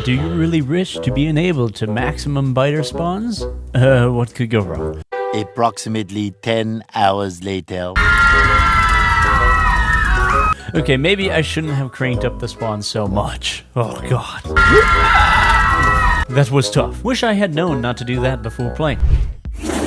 Do you really wish to be enabled to maximum biter spawns? What could go wrong? Approximately 10 hours later. Okay, maybe I shouldn't have cranked up the spawn so much. Oh god. That was tough. Wish I had known not to do that before playing.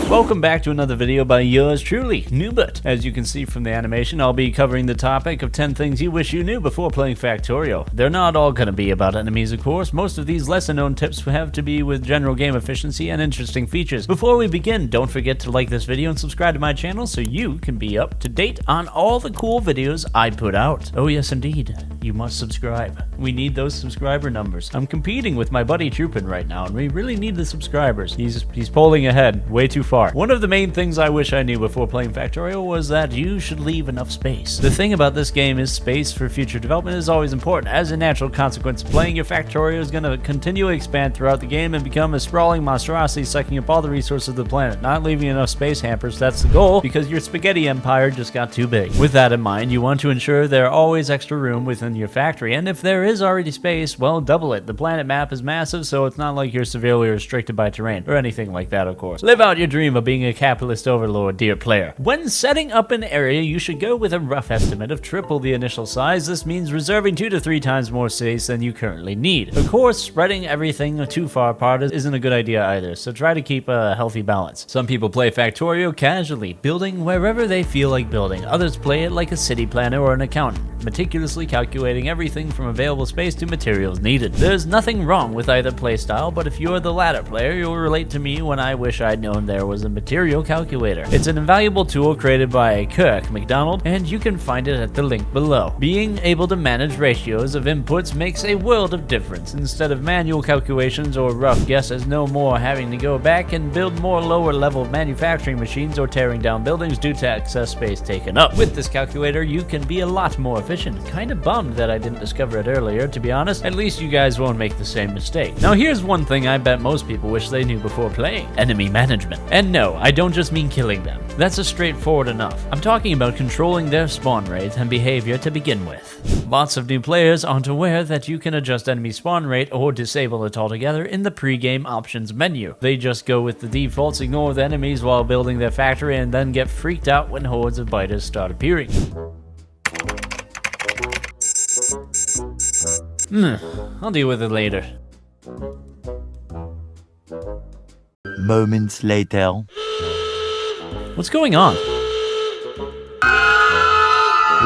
Welcome back to another video by yours truly, Noobert. As you can see from the animation, I'll be covering the topic of 10 things you wish you knew before playing Factorio. They're not all gonna be about enemies, of course. Most of these lesser known tips have to be with general game efficiency and interesting features. Before we begin, don't forget to like this video and subscribe to my channel so you can be up to date on all the cool videos I put out. Oh yes indeed, you must subscribe. We need those subscriber numbers. I'm competing with my buddy Troopin right now and we really need the subscribers. He's polling ahead, way too far. One of the main things I wish I knew before playing Factorio was that you should leave enough space. The thing about this game is space for future development is always important. As a natural consequence, playing your Factorio is going to continually expand throughout the game and become a sprawling monstrosity sucking up all the resources of the planet. Not leaving enough space hampers, that's the goal, because your spaghetti empire just got too big. With that in mind, you want to ensure there are always extra room within your factory, and if there is already space, well, double it. The planet map is massive, so it's not like you're severely restricted by terrain, or anything like that, of course. Live out your dream of being a capitalist overlord, dear player. When setting up an area, you should go with a rough estimate of triple the initial size. This means reserving 2 to 3 times more space than you currently need. Of course, spreading everything too far apart isn't a good idea either, so try to keep a healthy balance. Some people play Factorio casually, building wherever they feel like building. Others play it like a city planner or an accountant, meticulously calculating everything from available space to materials needed. There's nothing wrong with either playstyle, but if you're the latter player, you'll relate to me when I wish I'd known there was a material calculator. It's an invaluable tool created by Kirk McDonald, and you can find it at the link below. Being able to manage ratios of inputs makes a world of difference. Instead of manual calculations or rough guesses, no more having to go back and build more lower level manufacturing machines or tearing down buildings due to excess space taken up. With this calculator, you can be a lot more efficient. Kinda bummed that I didn't discover it earlier, to be honest. At least you guys won't make the same mistake. Now here's one thing I bet most people wish they knew before playing: enemy management. And no, I don't just mean killing them. That's straightforward enough. I'm talking about controlling their spawn rate and behavior to begin with. Lots of new players aren't aware that you can adjust enemy spawn rate or disable it altogether in the pre-game options menu. They just go with the defaults, ignore the enemies while building their factory, and then get freaked out when hordes of biters start appearing. I'll deal with it later. Moments later. What's going on?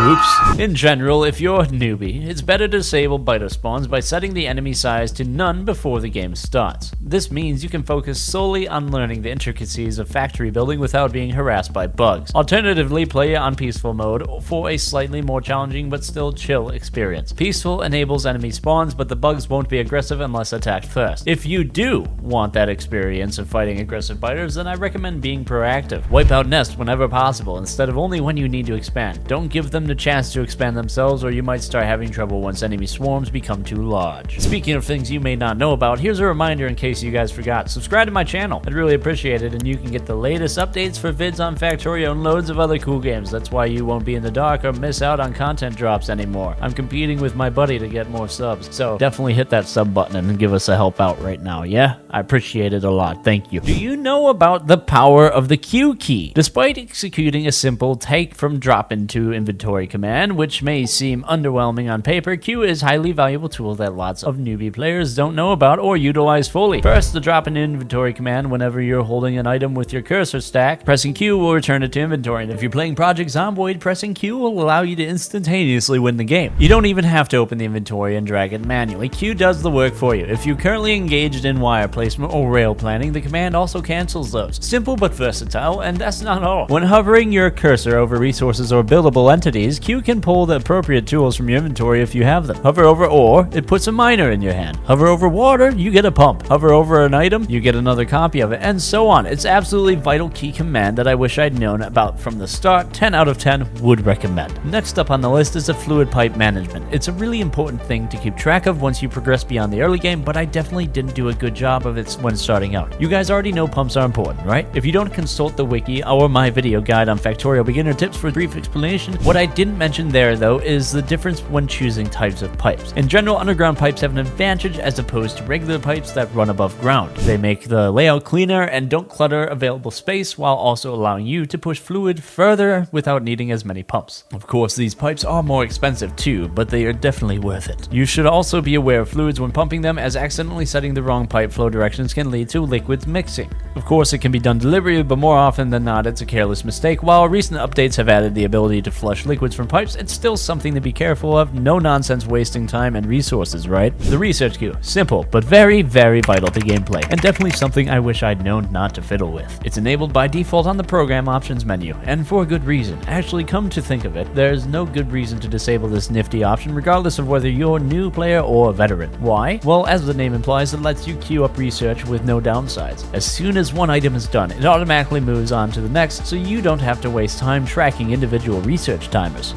Oops. In general, if you're a newbie, it's better to disable biter spawns by setting the enemy size to none before the game starts. This means you can focus solely on learning the intricacies of factory building without being harassed by bugs. Alternatively, play on peaceful mode for a slightly more challenging but still chill experience. Peaceful enables enemy spawns, but the bugs won't be aggressive unless attacked first. If you do want that experience of fighting aggressive biters, then I recommend being proactive. Wipe out nests whenever possible, instead of only when you need to expand. Don't give them the chance to expand themselves, or you might start having trouble once enemy swarms become too large. Speaking of things you may not know about, here's a reminder in case you guys forgot. Subscribe to my channel. I'd really appreciate it, and you can get the latest updates for vids on Factorio and loads of other cool games. That's why you won't be in the dark or miss out on content drops anymore. I'm competing with my buddy to get more subs, so definitely hit that sub button and give us a help out right now, yeah? I appreciate it a lot. Thank you. Do you know about the power of the Q key? Despite executing a simple take from drop into inventory command, which may seem underwhelming on paper, Q is a highly valuable tool that lots of newbie players don't know about or utilize fully. First, the drop in inventory command. Whenever you're holding an item with your cursor stacked, pressing Q will return it to inventory, and if you're playing Project Zomboid, pressing Q will allow you to instantaneously win the game. You don't even have to open the inventory and drag it manually. Q does the work for you. If you're currently engaged in wire placement or rail planning, the command also cancels those. Simple but versatile, and that's not all. When hovering your cursor over resources or buildable entities, enemies, Q can pull the appropriate tools from your inventory if you have them. Hover over ore, it puts a miner in your hand. Hover over water, you get a pump. Hover over an item, you get another copy of it, and so on. It's absolutely vital key command that I wish I'd known about from the start. 10 out of 10 would recommend. Next up on the list is the fluid pipe management. It's a really important thing to keep track of once you progress beyond the early game, but I definitely didn't do a good job of it when starting out. You guys already know pumps are important, right? If you don't consult the wiki or my video guide on Factorio beginner tips for a brief explanation, what I didn't mention there though is the difference when choosing types of pipes. In general, underground pipes have an advantage as opposed to regular pipes that run above ground. They make the layout cleaner and don't clutter available space while also allowing you to push fluid further without needing as many pumps. Of course, these pipes are more expensive too, but they are definitely worth it. You should also be aware of fluids when pumping them, as accidentally setting the wrong pipe flow directions can lead to liquids mixing. Of course, it can be done deliberately, but more often than not, it's a careless mistake. While recent updates have added the ability to flush liquids from pipes, it's still something to be careful of. No nonsense wasting time and resources, right? The research queue. Simple, but very, very vital to gameplay, and definitely something I wish I'd known not to fiddle with. It's enabled by default on the program options menu, and for a good reason. Actually, come to think of it, there's no good reason to disable this nifty option regardless of whether you're a new player or a veteran. Why? Well, as the name implies, it lets you queue up research with no downsides. As soon as one item is done, it automatically moves on to the next, so you don't have to waste time tracking individual research timers.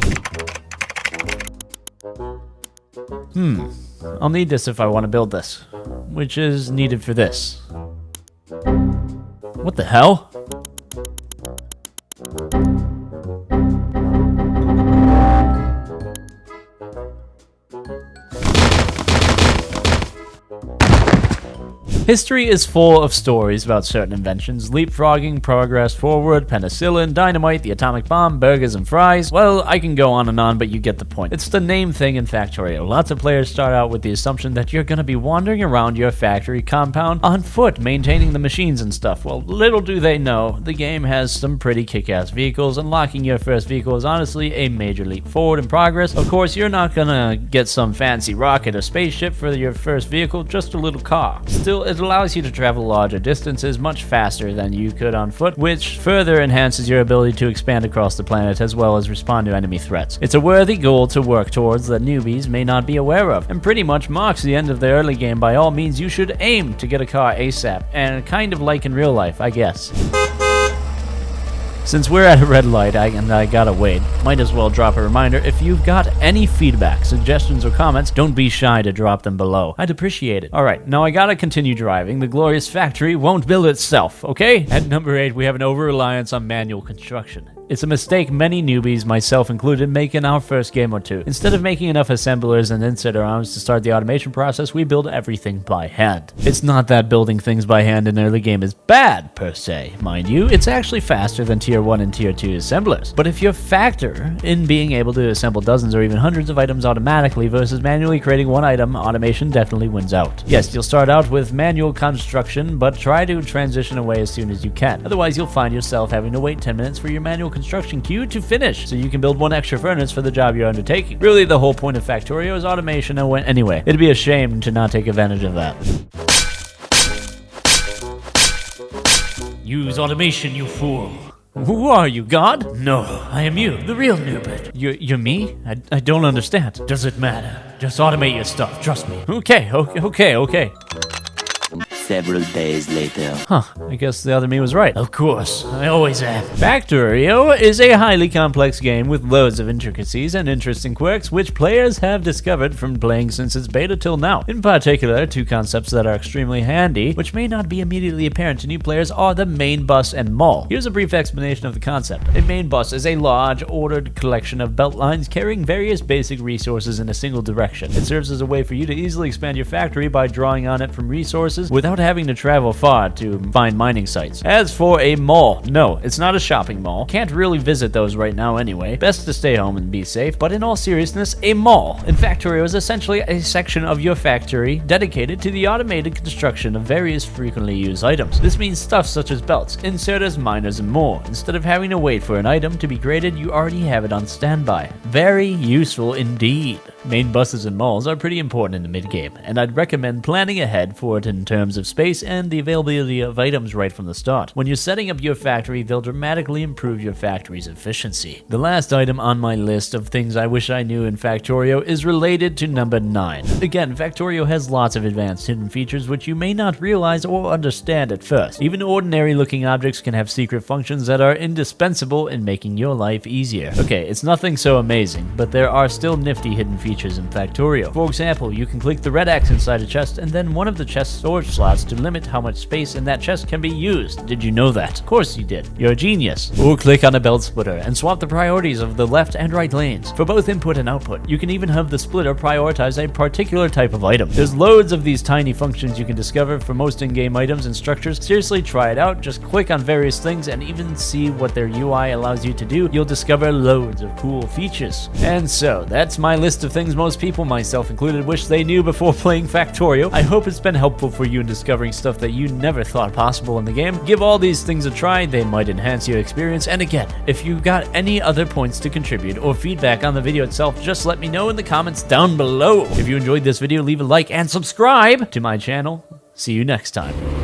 I'll need this if I want to build this, which is needed for this. What the hell? History is full of stories about certain inventions: leapfrogging, progress forward, penicillin, dynamite, the atomic bomb, burgers and fries. Well, I can go on, but you get the point. It's the name thing in Factorio. Lots of players start out with the assumption that you're gonna be wandering around your factory compound on foot, maintaining the machines and stuff. Well, little do they know, the game has some pretty kick-ass vehicles. Unlocking your first vehicle is honestly a major leap forward in progress. Of course, you're not gonna get some fancy rocket or spaceship for your first vehicle, just a little car. Still, it allows you to travel larger distances much faster than you could on foot, which further enhances your ability to expand across the planet as well as respond to enemy threats. It's a worthy goal to work towards that newbies may not be aware of, and pretty much marks the end of the early game. By all means, you should aim to get a car ASAP, and kind of like in real life, I guess. Since we're at a red light and I gotta wait, might as well drop a reminder: if you've got any feedback, suggestions, or comments, don't be shy to drop them below. I'd appreciate it. Alright, now I gotta continue driving. The glorious factory won't build itself, okay? At number 8, we have an over-reliance on manual construction. It's a mistake many newbies, myself included, make in our first game or two. Instead of making enough assemblers and inserter arms to start the automation process, we build everything by hand. It's not that building things by hand in early game is bad, per se. Mind you, it's actually faster than Tier 1 and Tier 2 assemblers. But if you factor in being able to assemble dozens or even hundreds of items automatically versus manually creating one item, automation definitely wins out. Yes, you'll start out with manual construction, but try to transition away as soon as you can. Otherwise, you'll find yourself having to wait 10 minutes for your manual construction queue to finish, so you can build one extra furnace for the job you're undertaking. Really, the whole point of Factorio is automation, and anyway, it'd be a shame to not take advantage of that. Use automation, you fool. Who are you, God? No, I am you, the real Noobert. You're me? I don't understand. Does it matter? Just automate your stuff, trust me. Okay. Several days later. Huh, I guess the other me was right. Of course, I always am. Factorio is a highly complex game with loads of intricacies and interesting quirks which players have discovered from playing since its beta till now. In particular, two concepts that are extremely handy, which may not be immediately apparent to new players, are the main bus and mall. Here's a brief explanation of the concept. A main bus is a large, ordered collection of belt lines carrying various basic resources in a single direction. It serves as a way for you to easily expand your factory by drawing on it from resources without having to travel far to find mining sites. As for a mall, no, it's not a shopping mall. Can't really visit those right now anyway. Best to stay home and be safe, but in all seriousness, a mall in Factorio is essentially a section of your factory dedicated to the automated construction of various frequently used items. This means stuff such as belts, inserters, miners, and more. Instead of having to wait for an item to be created, you already have it on standby. Very useful indeed. Main buses and malls are pretty important in the mid-game, and I'd recommend planning ahead for it in terms of of space and the availability of items right from the start. When you're setting up your factory, they'll dramatically improve your factory's efficiency. The last item on my list of things I wish I knew in Factorio is related to number 9. Again, Factorio has lots of advanced hidden features which you may not realize or understand at first. Even ordinary looking objects can have secret functions that are indispensable in making your life easier. Okay, it's nothing so amazing, but there are still nifty hidden features in Factorio. For example, you can click the red X inside a chest and then one of the chest storage slots to limit how much space in that chest can be used. Did you know that? Of course you did. You're a genius. Or click on a belt splitter and swap the priorities of the left and right lanes. For both input and output, you can even have the splitter prioritize a particular type of item. There's loads of these tiny functions you can discover for most in-game items and structures. Seriously, try it out. Just click on various things and even see what their UI allows you to do. You'll discover loads of cool features. And so, that's my list of things most people, myself included, wish they knew before playing Factorio. I hope it's been helpful for you in discovering stuff that you never thought possible in the game. Give all these things a try, they might enhance your experience. And again, if you got any other points to contribute or feedback on the video itself, just let me know in the comments down below. If you enjoyed this video, leave a like and subscribe to my channel. See you next time.